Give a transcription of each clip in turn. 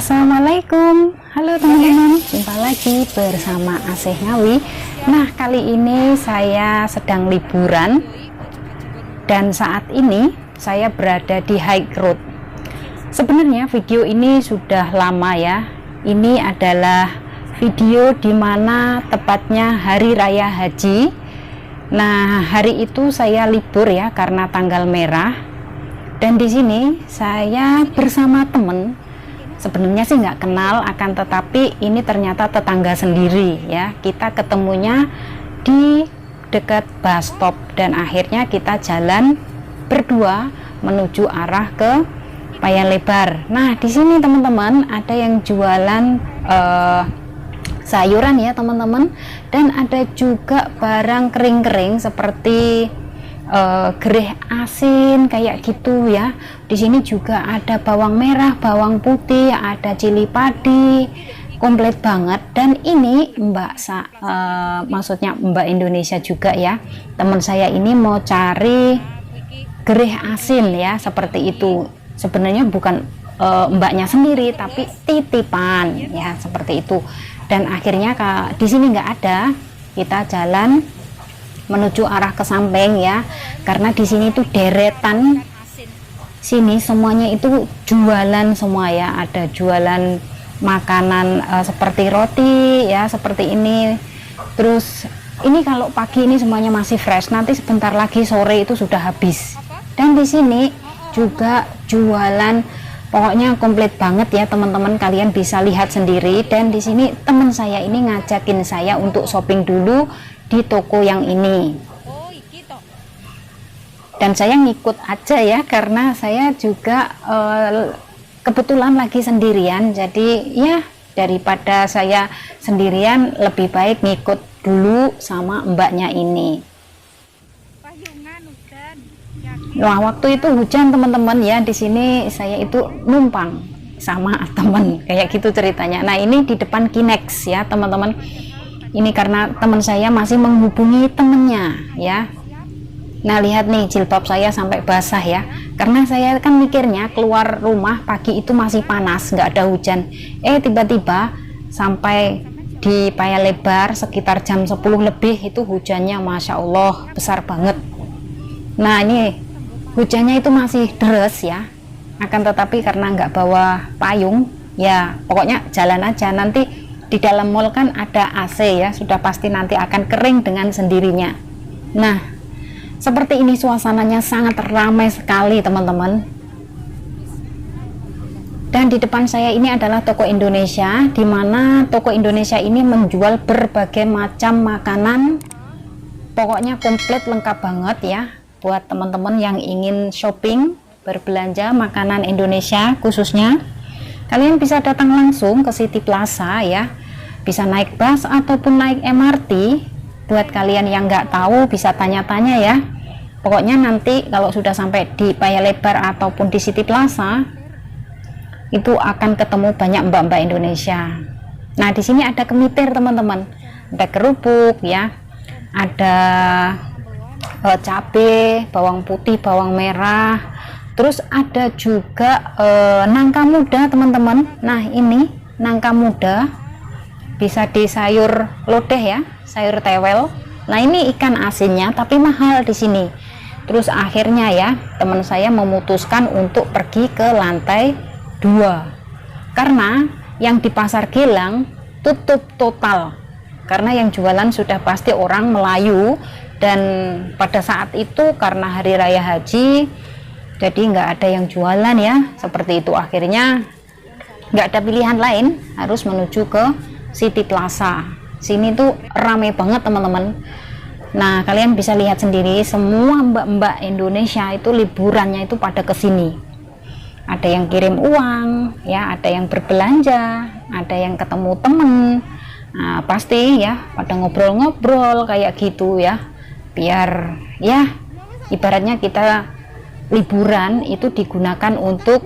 Assalamualaikum, halo teman-teman, jumpa lagi bersama Asih Ngawi. Nah, kali ini saya sedang liburan dan saat ini saya berada di High Road. Sebenarnya video ini sudah lama ya. Ini adalah video dimana tepatnya hari raya haji. Nah, hari itu saya libur ya karena tanggal merah. Dan di sini saya bersama teman. Sebenarnya sih nggak kenal, akan tetapi ini ternyata tetangga sendiri ya. Kita ketemunya di dekat bus stop dan akhirnya kita jalan berdua menuju arah ke Paya Lebar. Nah, di sini teman-teman ada yang jualan sayuran ya teman-teman, dan ada juga barang kering-kering seperti gereh asin kayak gitu ya. Di sini juga ada bawang merah, bawang putih, ada cili padi, komplit banget. Dan ini maksudnya Mbak Indonesia juga ya. Teman saya ini mau cari gereh asin ya, seperti itu. Sebenarnya bukan mbaknya sendiri, tapi titipan ya, seperti itu. Dan akhirnya di sini nggak ada, kita jalan menuju arah ke samping ya, karena di sini tuh deretan sini semuanya itu jualan semua ya. Ada jualan makanan seperti roti ya, seperti ini. Terus ini kalau pagi ini semuanya masih fresh, nanti sebentar lagi sore itu sudah habis. Dan di sini juga jualan, pokoknya komplit banget ya teman-teman, kalian bisa lihat sendiri. Dan di sini teman saya ini ngajakin saya untuk shopping dulu di toko yang ini, dan saya ngikut aja ya, karena saya juga kebetulan lagi sendirian. Jadi ya daripada saya sendirian, lebih baik ngikut dulu sama mbaknya ini. Nah, waktu itu hujan teman-teman ya. Di sini saya itu numpang sama teman, kayak gitu ceritanya. Nah, ini di depan Kinex ya teman-teman. Ini karena teman saya masih menghubungi temennya ya. Nah, lihat nih jilbab saya sampai basah ya, karena saya kan mikirnya keluar rumah pagi itu masih panas, nggak ada hujan. Tiba-tiba sampai di Paya Lebar sekitar jam 10 lebih itu hujannya Masya Allah besar banget. Nah, ini hujannya itu masih deres ya, akan tetapi karena nggak bawa payung ya, pokoknya jalan aja. Nanti di dalam mall kan ada AC ya, sudah pasti nanti akan kering dengan sendirinya. Nah, seperti ini suasananya, sangat ramai sekali teman-teman. Dan di depan saya ini adalah toko Indonesia, di mana toko Indonesia ini menjual berbagai macam makanan. Pokoknya komplit lengkap banget ya, buat teman-teman yang ingin shopping, berbelanja makanan Indonesia khususnya. Kalian bisa datang langsung ke City Plaza ya, bisa naik bus ataupun naik MRT. Buat kalian yang nggak tahu bisa tanya-tanya ya. Pokoknya nanti kalau sudah sampai di Paya Lebar ataupun di City Plaza, itu akan ketemu banyak mbak-mbak Indonesia. Nah, di sini ada kemitir teman-teman, ada kerupuk ya, ada cabai, bawang putih, bawang merah. Terus ada juga nangka muda teman-teman. Nah, ini nangka muda bisa di sayur lodeh ya, sayur tewel. Nah, ini ikan asinnya tapi mahal di sini. Terus akhirnya ya teman saya memutuskan untuk pergi ke lantai 2, karena yang di Pasar Gilang tutup total, karena yang jualan sudah pasti orang Melayu. Dan pada saat itu karena hari raya haji, jadi nggak ada yang jualan ya, seperti itu. Akhirnya nggak ada pilihan lain, harus menuju ke City Plaza. Sini tuh ramai banget teman-teman. Nah, kalian bisa lihat sendiri, semua mbak-mbak Indonesia itu liburannya itu pada kesini. Ada yang kirim uang ya, ada yang berbelanja, ada yang ketemu temen. Nah, pasti ya pada ngobrol-ngobrol kayak gitu ya, biar ya ibaratnya kita liburan itu digunakan untuk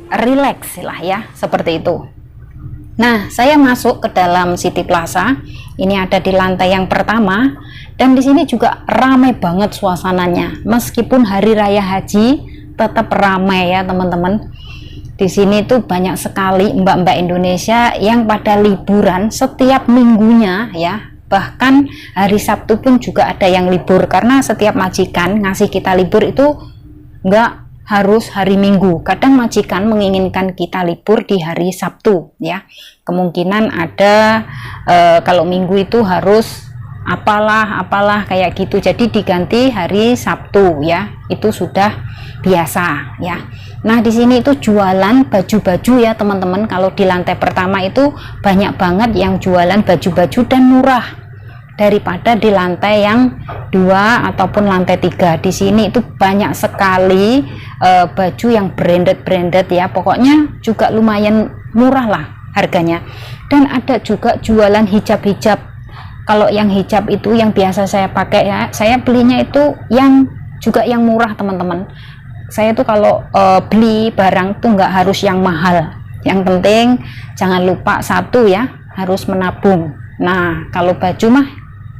relax lah ya, seperti itu. Nah, saya masuk ke dalam City Plaza. Ini ada di lantai yang pertama, dan di sini juga ramai banget suasananya. Meskipun hari raya haji tetap ramai ya teman-teman. Di Di sini tuh banyak sekali mbak-mbak Indonesia yang pada liburan setiap minggunya ya. Bahkan hari Sabtu pun juga ada yang libur, karena setiap majikan ngasih kita libur itu nggak harus hari Minggu. Kadang majikan menginginkan kita libur di hari Sabtu ya. Kemungkinan ada kalau Minggu itu harus apalah kayak gitu, jadi diganti hari Sabtu ya. Itu sudah biasa ya. Nah, di sini itu jualan baju-baju ya teman-teman. Kalau di lantai pertama itu banyak banget yang jualan baju-baju dan murah daripada di lantai yang 2 ataupun lantai 3. Di sini itu banyak sekali baju yang branded ya. Pokoknya juga lumayan murah lah harganya. Dan ada juga jualan hijab-hijab. Kalau yang hijab itu yang biasa saya pakai ya, saya belinya itu yang juga yang murah teman-teman. Saya tuh kalau beli barang tuh nggak harus yang mahal, yang penting jangan lupa satu ya, harus menabung. Nah, kalau baju mah,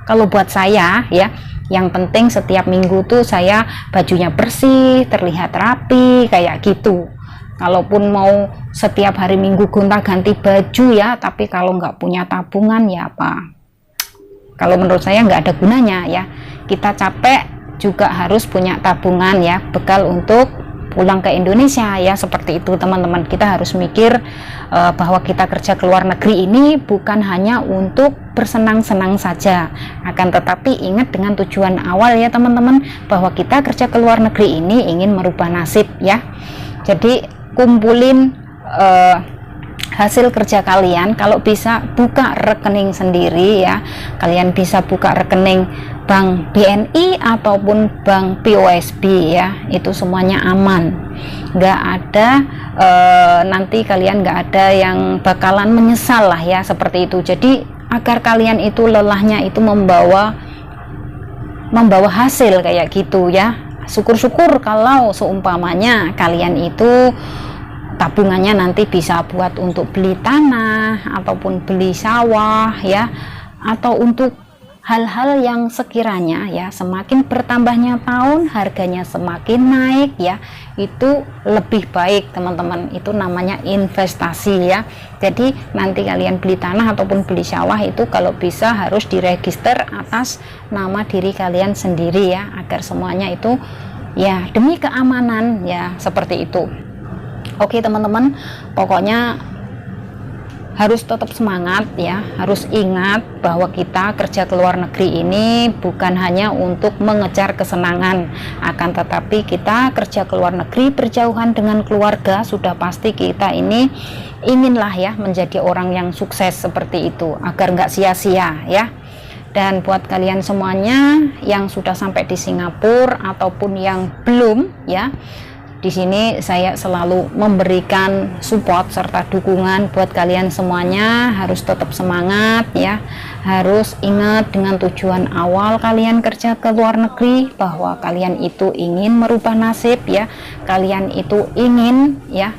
kalau buat saya ya, yang penting setiap minggu tuh saya bajunya bersih, terlihat rapi kayak gitu. Kalaupun mau setiap hari Minggu gonta-ganti baju ya, tapi kalau nggak punya tabungan ya apa, kalau menurut saya nggak ada gunanya ya. Kita capek juga harus punya tabungan ya, bekal untuk pulang ke Indonesia ya, seperti itu teman-teman. Kita harus mikir bahwa kita kerja ke luar negeri ini bukan hanya untuk bersenang-senang saja, akan tetapi ingat dengan tujuan awal ya teman-teman, bahwa kita kerja ke luar negeri ini ingin merubah nasib ya. Jadi kumpulin hasil kerja kalian, kalau bisa buka rekening sendiri ya. Kalian bisa buka rekening bank BNI ataupun bank POSB ya, itu semuanya aman, nggak ada nanti kalian nggak ada yang bakalan menyesal lah ya, seperti itu. Jadi agar kalian itu lelahnya itu membawa hasil kayak gitu ya. Syukur-syukur kalau seumpamanya kalian itu tabungannya nanti bisa buat untuk beli tanah ataupun beli sawah ya, atau untuk hal-hal yang sekiranya ya semakin bertambahnya tahun harganya semakin naik ya, itu lebih baik teman-teman. Itu namanya investasi ya. Jadi nanti kalian beli tanah ataupun beli sawah itu kalau bisa harus diregister atas nama diri kalian sendiri ya, agar semuanya itu ya demi keamanan ya, seperti itu. Oke teman-teman, pokoknya harus tetap semangat ya, harus ingat bahwa kita kerja ke luar negeri ini bukan hanya untuk mengejar kesenangan, akan tetapi kita kerja ke luar negeri berjauhan dengan keluarga, sudah pasti kita ini inginlah ya menjadi orang yang sukses seperti itu, agar nggak sia-sia ya. Dan buat kalian semuanya yang sudah sampai di Singapura ataupun yang belum ya, di sini saya selalu memberikan support serta dukungan buat kalian semuanya. Harus tetap semangat ya, harus ingat dengan tujuan awal kalian kerja ke luar negeri, bahwa kalian itu ingin merubah nasib ya, kalian itu ingin ya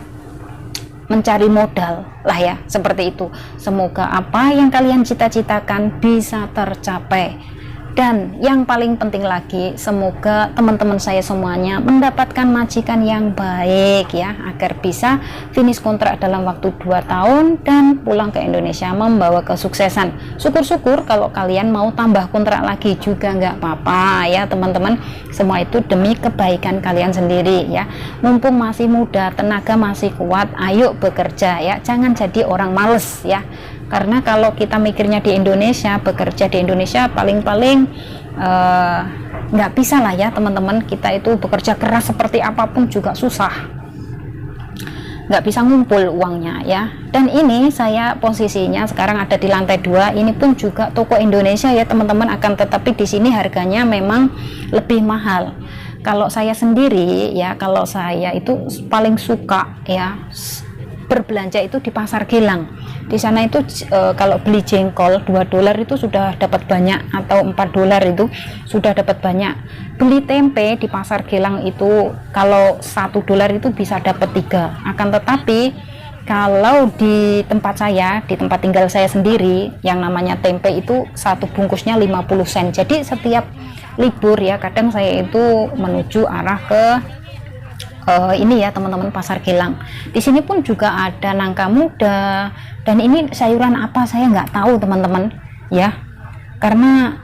mencari modal lah ya, seperti itu. Semoga apa yang kalian cita-citakan bisa tercapai. Dan yang paling penting lagi, semoga teman-teman saya semuanya mendapatkan majikan yang baik ya, agar bisa finish kontrak dalam waktu 2 tahun dan pulang ke Indonesia membawa kesuksesan. Syukur-syukur kalau kalian mau tambah kontrak lagi juga nggak apa-apa ya teman-teman. Semua itu demi kebaikan kalian sendiri ya. Mumpung masih muda, tenaga masih kuat, ayo bekerja ya, jangan jadi orang males ya. Karena kalau kita mikirnya di Indonesia, bekerja di Indonesia paling-paling nggak bisa lah ya teman-teman. Kita itu bekerja keras seperti apapun juga susah, nggak bisa ngumpul uangnya ya. Dan ini saya posisinya sekarang ada di lantai 2, ini pun juga toko Indonesia ya teman-teman, akan tetapi di sini harganya memang lebih mahal. Kalau saya sendiri ya, kalau saya itu paling suka ya berbelanja itu di Pasar Gilang. Di sana itu kalau beli jengkol $2 itu sudah dapat banyak, atau $4 itu sudah dapat banyak. Beli tempe di Pasar Gilang itu kalau $1 itu bisa dapat 3. Akan tetapi kalau di tempat saya, di tempat tinggal saya sendiri, yang namanya tempe itu satu bungkusnya 50 sen. Jadi setiap libur ya, kadang saya itu menuju arah ke ini ya teman-teman, pasar Gilang. Di sini pun juga ada nangka muda, dan ini sayuran apa saya nggak tahu teman-teman ya, karena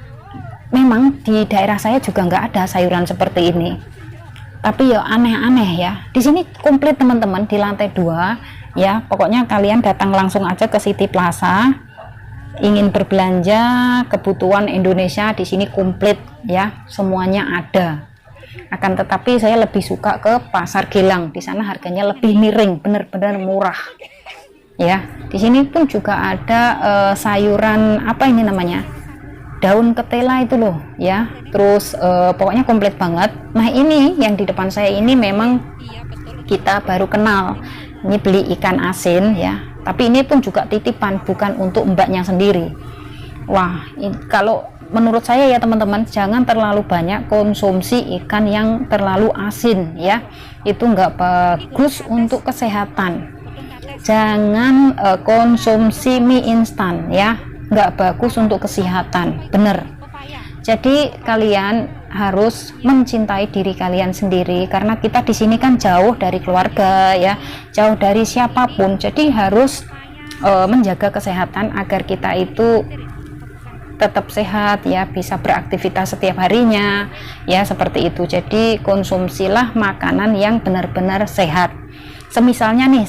memang di daerah saya juga nggak ada sayuran seperti ini. Tapi ya aneh-aneh ya. Di sini komplit teman-teman, di lantai 2 ya. Pokoknya kalian datang langsung aja ke City Plaza. Ingin berbelanja kebutuhan Indonesia di sini komplit ya, semuanya ada. Akan tetapi saya lebih suka ke pasar Gilang. Di sana harganya lebih miring, benar-benar murah. Ya, di sini pun juga ada sayuran apa ini namanya? Daun ketela itu loh ya. Terus pokoknya komplit banget. Nah, ini yang di depan saya ini memang kita baru kenal. Ini beli ikan asin ya, tapi ini pun juga titipan, bukan untuk mbaknya sendiri. Wah, kalau menurut saya ya teman-teman, jangan terlalu banyak konsumsi ikan yang terlalu asin ya, itu nggak bagus untuk kesehatan. Jangan konsumsi mie instan ya, nggak bagus untuk kesehatan, bener. Jadi kalian harus mencintai diri kalian sendiri, karena kita di sini kan jauh dari keluarga ya, jauh dari siapapun. Jadi harus menjaga kesehatan agar kita itu tetap sehat ya, bisa beraktivitas setiap harinya ya, seperti itu. Jadi konsumsilah makanan yang benar-benar sehat. Semisalnya nih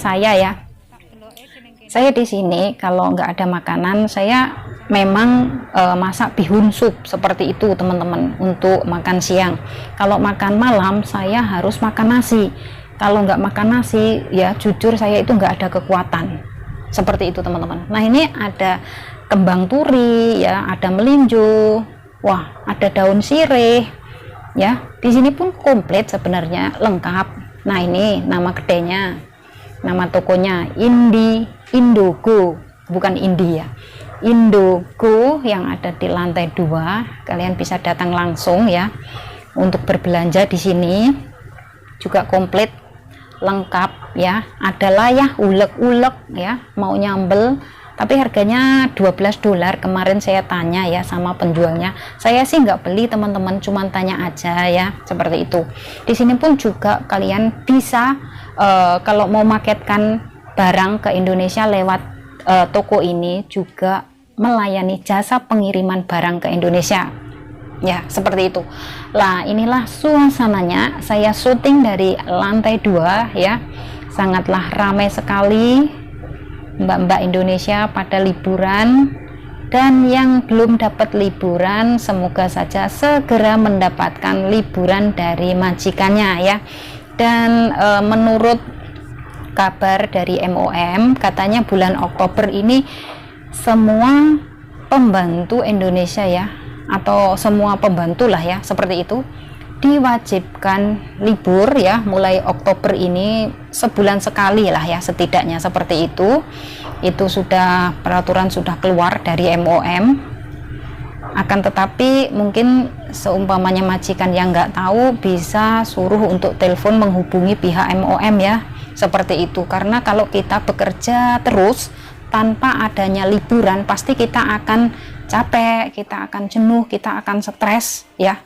saya di sini kalau nggak ada makanan, saya memang masak bihun sup seperti itu teman-teman untuk makan siang. Kalau makan malam saya harus makan nasi. Kalau nggak makan nasi ya jujur saya itu nggak ada kekuatan, seperti itu teman-teman. Nah, ini ada kembang turi ya, ada melinjo, wah ada daun sirih ya. Di sini pun komplit sebenarnya, lengkap. Nah, ini nama kedainya, nama tokonya Indogo, bukan India, Indogo yang ada di lantai 2. Kalian bisa datang langsung ya untuk berbelanja. Di sini juga komplit lengkap ya, ada layah ulek-ulek ya, mau nyambel, tapi harganya $12. Kemarin saya tanya ya sama penjualnya, saya sih nggak beli teman-teman, cuman tanya aja ya, seperti itu. Di sini pun juga kalian bisa kalau mau maketkan barang ke Indonesia lewat toko ini, juga melayani jasa pengiriman barang ke Indonesia ya, seperti itu. Lah, inilah suasananya. Saya syuting dari lantai 2 ya, sangatlah ramai sekali. Mbak-mbak Indonesia pada liburan, dan yang belum dapat liburan semoga saja segera mendapatkan liburan dari majikannya ya. Dan menurut kabar dari MOM, katanya bulan Oktober ini semua pembantu Indonesia ya, atau semua pembantu lah ya, seperti itu, diwajibkan libur ya, mulai Oktober ini sebulan sekali lah ya, setidaknya seperti itu. Itu sudah peraturan sudah keluar dari MOM. Akan tetapi mungkin seumpamanya majikan yang nggak tahu, bisa suruh untuk telepon menghubungi pihak MOM ya, seperti itu. Karena kalau kita bekerja terus tanpa adanya liburan, pasti kita akan capek, kita akan jenuh, kita akan stres ya,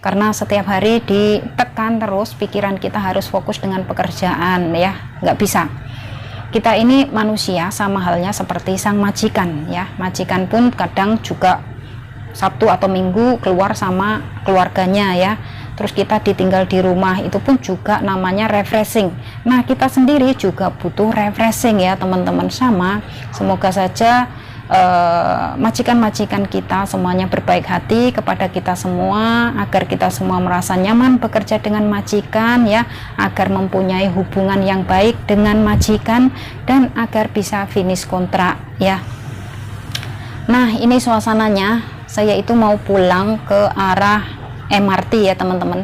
karena setiap hari ditekan terus, pikiran kita harus fokus dengan pekerjaan ya, nggak bisa. Kita ini manusia, sama halnya seperti sang majikan ya. Majikan pun kadang juga Sabtu atau Minggu keluar sama keluarganya ya, terus kita ditinggal di rumah, itu pun juga namanya refreshing. Nah, kita sendiri juga butuh refreshing ya teman-teman. Sama, semoga saja majikan-majikan kita semuanya berbaik hati kepada kita semua, agar kita semua merasa nyaman bekerja dengan majikan ya, agar mempunyai hubungan yang baik dengan majikan, dan agar bisa finish kontrak ya. Nah, ini suasananya. Saya itu mau pulang ke arah MRT ya teman-teman.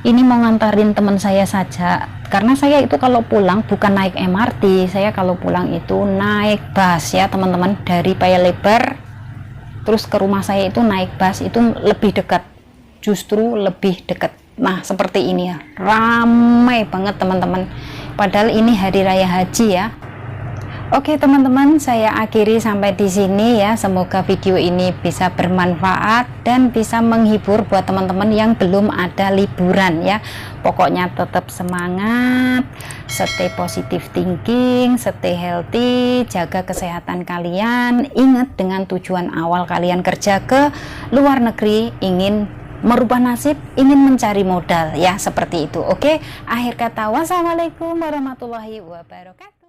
Ini mau ngantarin teman saya saja, karena saya itu kalau pulang bukan naik MRT, saya kalau pulang itu naik bus ya teman-teman. Dari Paya Lebar terus ke rumah saya itu naik bus, itu lebih dekat, justru lebih dekat. Nah, seperti ini ya, ramai banget teman-teman, padahal ini hari raya haji ya. Oke teman-teman, saya akhiri sampai di sini ya. Semoga video ini bisa bermanfaat dan bisa menghibur buat teman-teman yang belum ada liburan ya. Pokoknya tetap semangat, stay positive thinking, stay healthy, jaga kesehatan kalian. Ingat dengan tujuan awal kalian kerja ke luar negeri, ingin merubah nasib, ingin mencari modal ya, seperti itu. Oke, akhir kata wassalamualaikum warahmatullahi wabarakatuh.